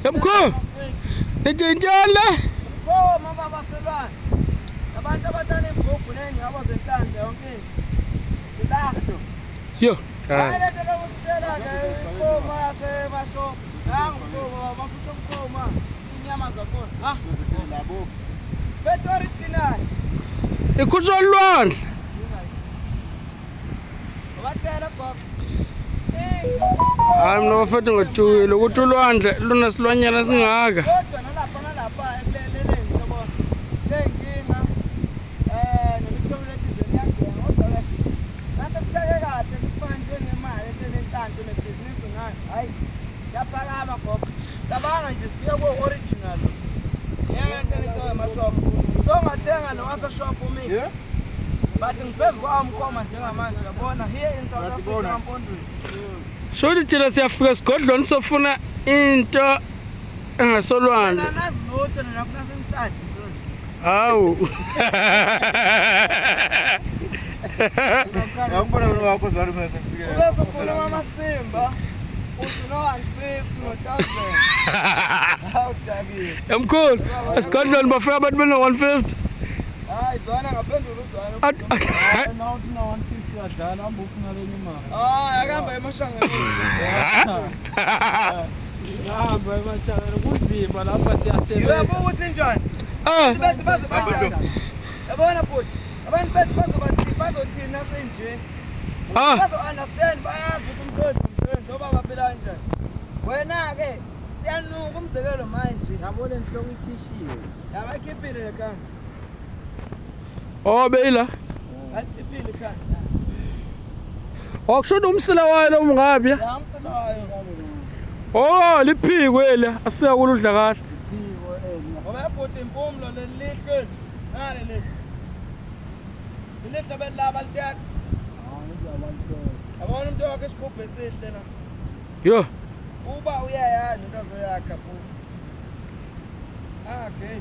Yamkhulu. Nitshintshana. Oh mama baselwane. Abantu abathanda imigugu nendaba zenhlanzi yonke into. Silahlo. Yo. Hayi lento lokusishela ke ikhoma yasemashop. Nangu khoma bafutha umkhoma. Inyama zakhona. Ha? Labo. Bethu original. Ikhutshwa olwandle. Wabatshela gogo. Hayi mina bafethu ngijuyile ukuthi ulwandle lunesilwanyana singaka. Kodwa nalapha ekuleleni yabona. Lenkinga nemithombo iyangena kodwa ke ngase kutheke kahle kufana njengemali enenhlanhla nebhizinisi ngayo. Hayi. Yaphakama gogo. Cabanga nje sifike ku original. Ngeke ngithowe emashop. So ngathenga nowasa shop umix. But ngiphezu kwawo umkhoma njengamanje yabona here in South Africa ngampondweni. Shodi thina siyafika esigodlweni sofuna into engasolwandle. Mina nazi lutho nafuna sengitshaje msoni. Hawu. Ngiyambona wena wakho zari mina sengisikele. Ubese ukhuluma amasimba. Uthi no 150 no 1000. Hawu dakile. Yamkhulu. Esigodlweni bafika abantu bene 150. Hayi zwana ngaphendula uzwana. Now to 150 wadala ambufuna lenye imali. Akamba emashangeni. Hamba emashangeni kunzima lapha siyasebenza. Yebo ukuthi njani? Bethu bazobathanda. Yabona bhuti. Abantu bethu bazothina senje. Bazo understand bayazi ukuthi umsebenzi ngoba baphila kanjani. Wena ke siyanuka umzekelo manje. Yabona inhloko ikhishiwe. Yabakhiphile lekhanda. Oh beyila. Akhiphile lekhanda. Wakushoda umsila wayo lo mngabya. Yamselayo. Oh liphikwe la asiya kuludla kahle. Iphiko Ngoba bhuti impumlo lelihle. Ngale le. Lihle belaba lithatha. Abona umuntu wakhe isigubhu esihle la. Yo. Uba uyayana into azoyakha phu. Okay.